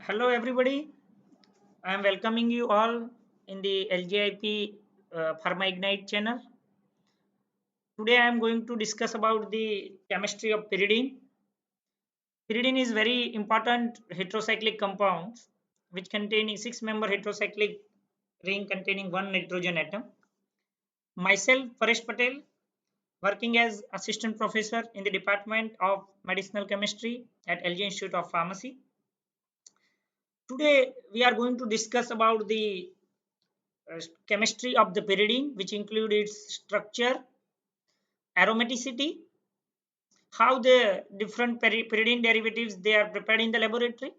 Hello everybody, I am welcoming you all in the LGIP Pharma Ignite channel. Today I am going to discuss about the chemistry of pyridine. Pyridine is very important heterocyclic compound which containing 6-member heterocyclic ring containing one nitrogen atom. Myself Paresh Patel, working as assistant professor in the Department of Medicinal Chemistry at LG Institute of Pharmacy. Today we are going to discuss about the chemistry of the pyridine, which include its structure, aromaticity, how the different pyridine derivatives they are prepared in the laboratory,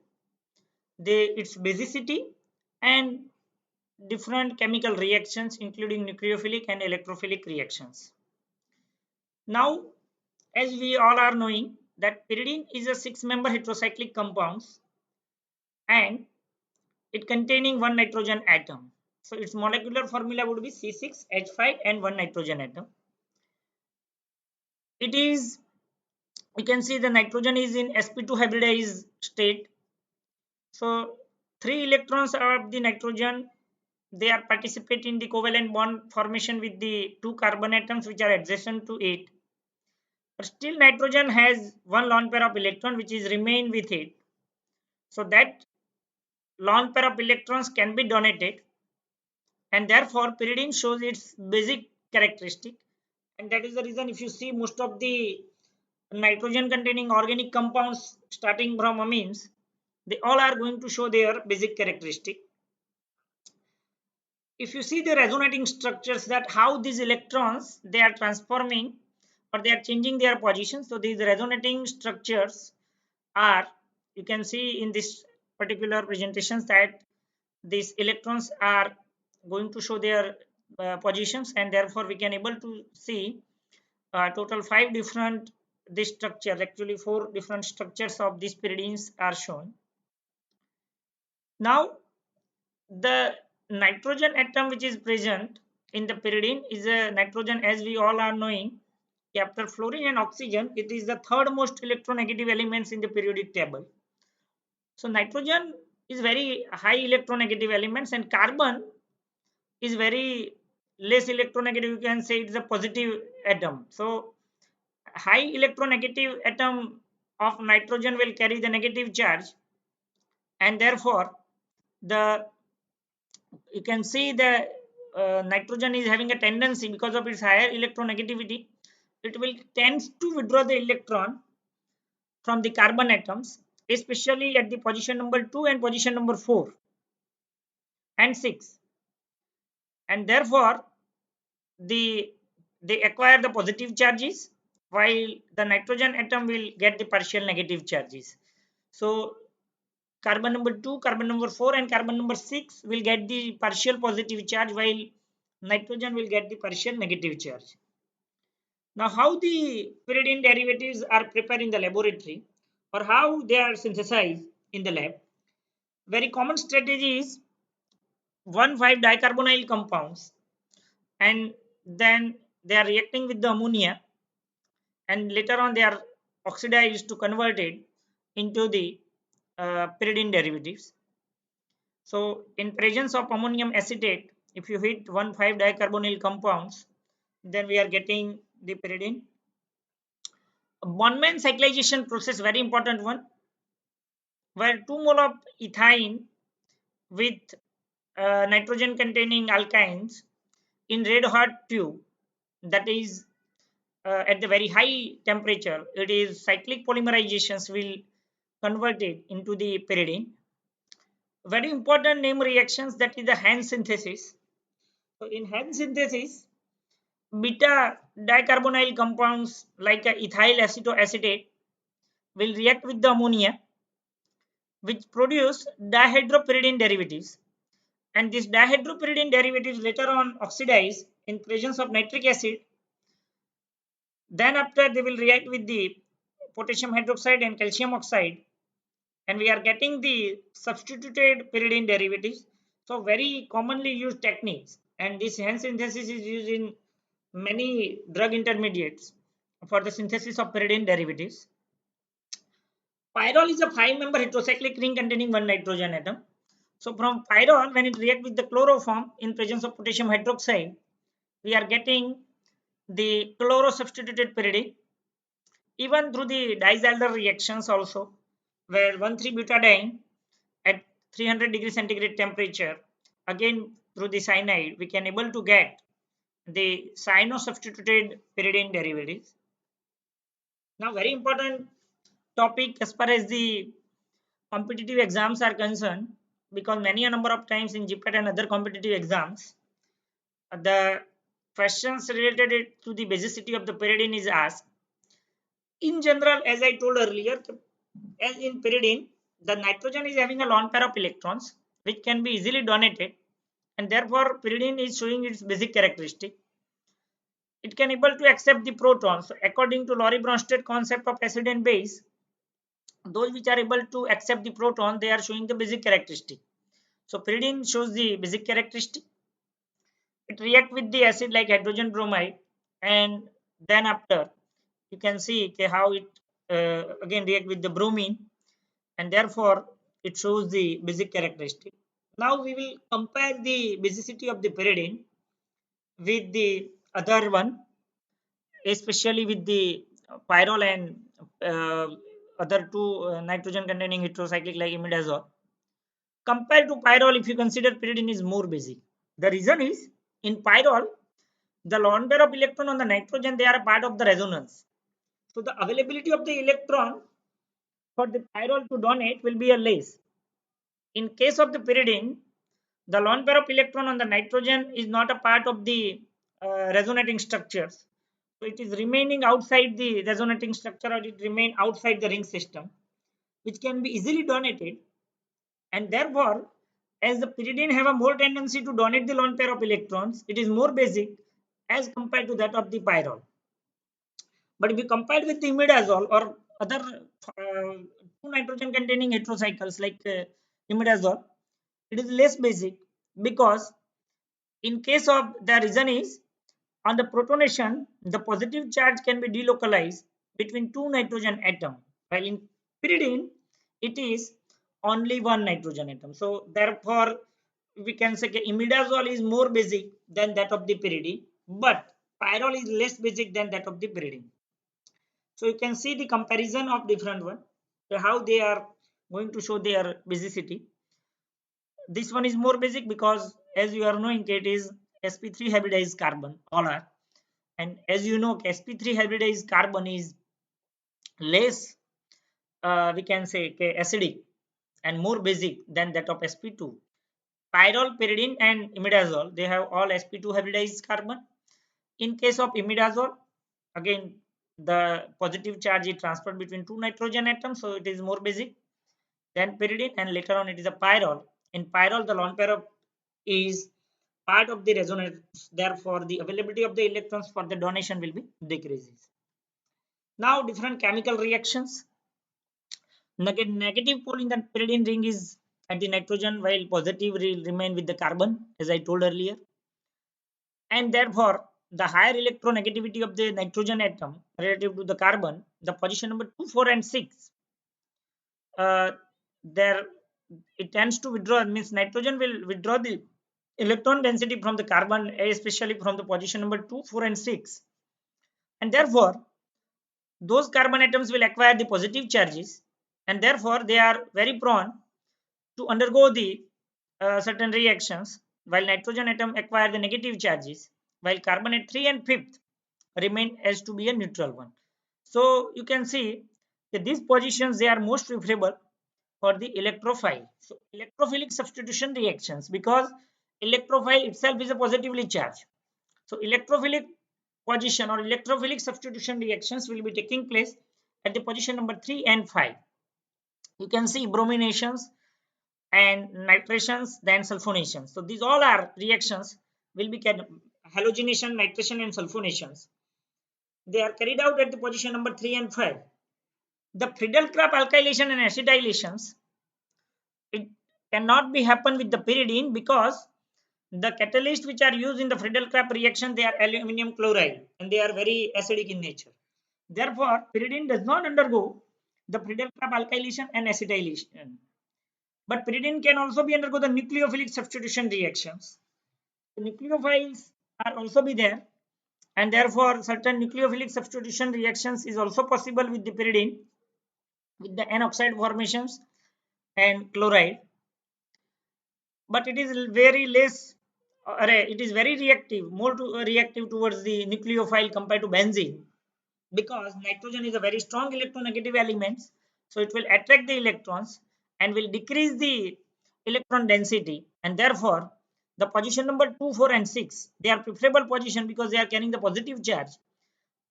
its basicity, and different chemical reactions including nucleophilic and electrophilic reactions. Now, as we all are knowing that pyridine is a 6-member heterocyclic compounds and it containing one nitrogen atom. So its molecular formula would be C6H5 and one nitrogen atom. It is, we can see the nitrogen is in sp2 hybridized state. So 3 electrons of the nitrogen they are participate in the covalent bond formation with the 2 carbon atoms which are adjacent to it. But still nitrogen has one lone pair of electron which is remain with it. So that lone pair of electrons can be donated, and therefore pyridine shows its basic characteristic. And that is the reason if you see most of the nitrogen containing organic compounds starting from amines, they all are going to show their basic characteristic. If you see the resonating structures, that how these electrons they are transforming or they are changing their position, so these resonating structures are, you can see in this particular presentations that these electrons are going to show their positions, and therefore we can able to see total 5 different this structure, actually 4 different structures of these pyridines are shown. Now the nitrogen atom which is present in the pyridine is a nitrogen, as we all are knowing. After fluorine and oxygen, it is the third most electronegative elements in the periodic table. So nitrogen is very high electronegative elements, and carbon is very less electronegative. You can say it's a positive atom. So high electronegative atom of nitrogen will carry the negative charge, and therefore the, you can see the nitrogen is having a tendency, because of its higher electronegativity, it will tends to withdraw the electron from the carbon atoms, especially at the position number 2 and position number 4 and 6, and therefore the they acquire the positive charges while the nitrogen atom will get the partial negative charges. So carbon number 2, carbon number 4 and carbon number 6 will get the partial positive charge while nitrogen will get the partial negative charge. Now how the pyridine derivatives are prepared in the laboratory or how they are synthesized in the lab. Very common strategy is 1,5 dicarbonyl compounds, and then they are reacting with the ammonia, and later on they are oxidized to convert it into the pyridine derivatives. So in presence of ammonium acetate, if you hit 1,5 dicarbonyl compounds, then we are getting the pyridine. Bondman cyclization process, very important one, where 2 mole of ethine with nitrogen containing alkynes in red hot tube, that is at the very high temperature, it is cyclic polymerizations will convert it into the pyridine. Very important name reactions, that is the Hans synthesis. So in Hans synthesis, beta dicarbonyl compounds like ethyl acetoacetate will react with the ammonia, which produce dihydropyridine derivatives, and these dihydropyridine derivatives later on oxidize in presence of nitric acid. Then after they will react with the potassium hydroxide and calcium oxide, and we are getting the substituted pyridine derivatives. So very commonly used techniques, and this Hans synthesis is used in many drug intermediates for the synthesis of pyridine derivatives. Pyrrole is a 5-member heterocyclic ring containing one nitrogen atom. So from pyrrole, when it reacts with the chloroform in presence of potassium hydroxide, we are getting the chloro-substituted pyridine. Even through the Diels-Alder reactions also, where 1,3-butadiene at 300 degrees centigrade temperature, again through the cyanide, we can able to get the cyano-substituted pyridine derivatives. Now, very important topic as far as the competitive exams are concerned, because many a number of times in GPAT and other competitive exams, the questions related to the basicity of the pyridine is asked. In general, as I told earlier, as in pyridine, the nitrogen is having a lone pair of electrons which can be easily donated, and therefore pyridine is showing its basic characteristic. It can able to accept the protons. According to Laurie Bronsted concept of acid and base, those which are able to accept the proton, they are showing the basic characteristic. So pyridine shows the basic characteristic. It react with the acid like hydrogen bromide, and then after you can see how it again react with the bromine, and therefore it shows the basic characteristic. Now we will compare the basicity of the pyridine with the other one, especially with the pyrrole and other two nitrogen containing heterocyclic like imidazole. Compared to pyrrole, if you consider pyridine is more basic. The reason is in pyrrole, the lone pair of electron on the nitrogen, they are a part of the resonance. So the availability of the electron for the pyrrole to donate will be a less. In case of the pyridine, the lone pair of electron on the nitrogen is not a part of the resonating structures. So it is remaining outside the resonating structure, or it remain outside the ring system, which can be easily donated. And therefore, as the pyridine have a more tendency to donate the lone pair of electrons, it is more basic as compared to that of the pyrrole. But if you compare with the imidazole or other two nitrogen containing heterocycles like imidazole, it is less basic, because in case of the reason is on the protonation, the positive charge can be delocalized between two nitrogen atom, while in pyridine it is only one nitrogen atom. So therefore we can say imidazole is more basic than that of the pyridine, but pyrrole is less basic than that of the pyridine. So you can see the comparison of different one, how they are going to show their basicity. This one is more basic because, as you are knowing, it is sp3 hybridized carbon, all are. And as you know, sp3 hybridized carbon is less, we can say, acidic and more basic than that of sp2. Pyrrole, pyridine, and imidazole, they have all sp2 hybridized carbon. In case of imidazole, again, the positive charge is transferred between two nitrogen atoms, so it is more basic than pyridine, and later on it is a pyrrole. In pyrrole, the lone pair of is part of the resonance, therefore the availability of the electrons for the donation will be decreases. Now different chemical reactions. Negative pole in the pyridine ring is at the nitrogen, while positive will remain with the carbon, as I told earlier. And therefore the higher electronegativity of the nitrogen atom relative to the carbon, the position number 2, 4, and 6, there it tends to withdraw, means nitrogen will withdraw the electron density from the carbon, especially from the position number 2, 4, and 6, and therefore those carbon atoms will acquire the positive charges, and therefore they are very prone to undergo the certain reactions, while nitrogen atom acquire the negative charges, while carbon at 3 and 5th remain as to be a neutral one. So you can see that these positions, they are most preferable for the electrophile. So electrophilic substitution reactions, because electrophile itself is a positively charged. So electrophilic position or electrophilic substitution reactions will be taking place at the position number 3 and 5. You can see brominations and nitrations, then sulfonations. So these all are reactions will be halogenation, nitration, and sulfonations. They are carried out at the position number 3 and 5. The Friedel-Crafts alkylation and acetylations, it cannot be happen with the pyridine, because the catalysts which are used in the Friedel-Crafts reaction, they are aluminum chloride and they are very acidic in nature. Therefore, pyridine does not undergo the Friedel-Crafts alkylation and acetylation. But pyridine can also be undergo the nucleophilic substitution reactions. The nucleophiles are also be there, and therefore certain nucleophilic substitution reactions is also possible with the pyridine, with the N-oxide formations and chloride. But it is very less, it is very reactive, more reactive towards the nucleophile compared to benzene, because nitrogen is a very strong electronegative element, so it will attract the electrons and will decrease the electron density, and therefore the position number 2, 4 and 6, they are preferable position because they are carrying the positive charge.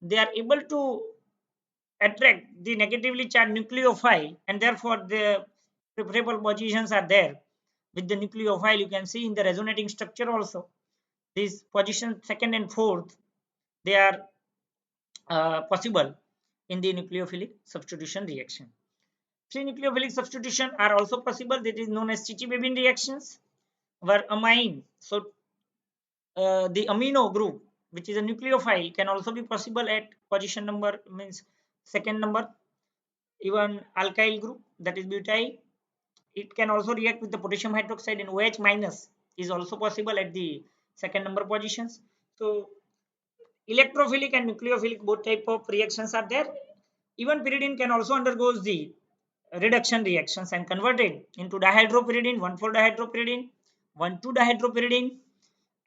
They are able to attract the negatively charged nucleophile, and therefore the preferable positions are there with the nucleophile. You can see in the resonating structure also these positions second and fourth, they are possible in the nucleophilic substitution reaction. Three nucleophilic substitution are also possible, that is known as Chichi-Bevin reactions, where amine, so the amino group which is a nucleophile can also be possible at position number, means second number. Even alkyl group, that is butyl, it can also react with the potassium hydroxide, and OH minus is also possible at the second number positions. So electrophilic and nucleophilic both type of reactions are there. Even pyridine can also undergoes the reduction reactions and converted into dihydropyridine, 1,4-dihydropyridine, 1,2-dihydropyridine,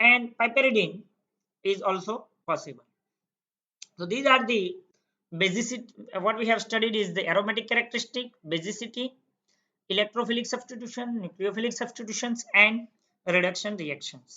and piperidine is also possible. So these are the basicity. What we have studied is the aromatic characteristic, basicity, electrophilic substitution, nucleophilic substitutions, and reduction reactions.